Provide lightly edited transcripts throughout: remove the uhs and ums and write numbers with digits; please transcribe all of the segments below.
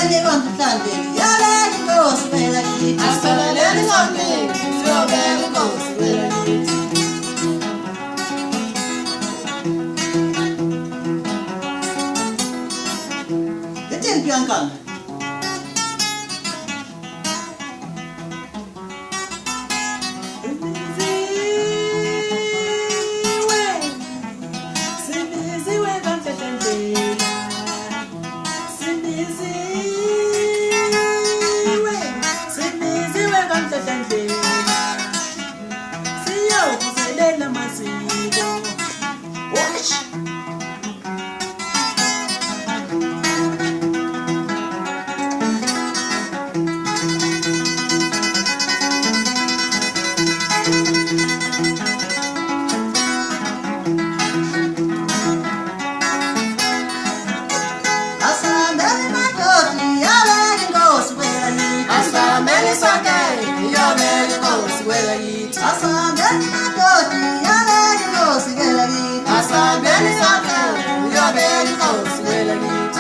Aspeleleni wamhlambeni yale inkosi vela kithi. Aspeleleni wamhlambeni siyobeka inkosi vela kithi. Etheni Bianca?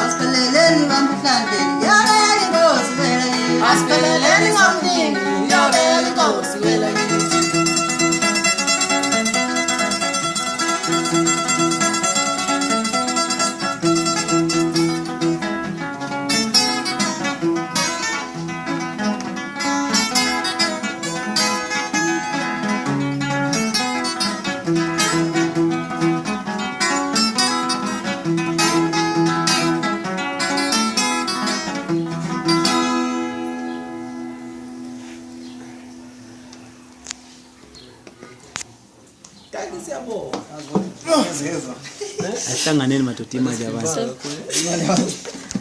Aspeleleni wamhlambeni yale inkosi vela kithi. Aspeleleni wamhlambeni siyobeka inkosi vela kithi. Ahlanganeni madoda imali yabantu.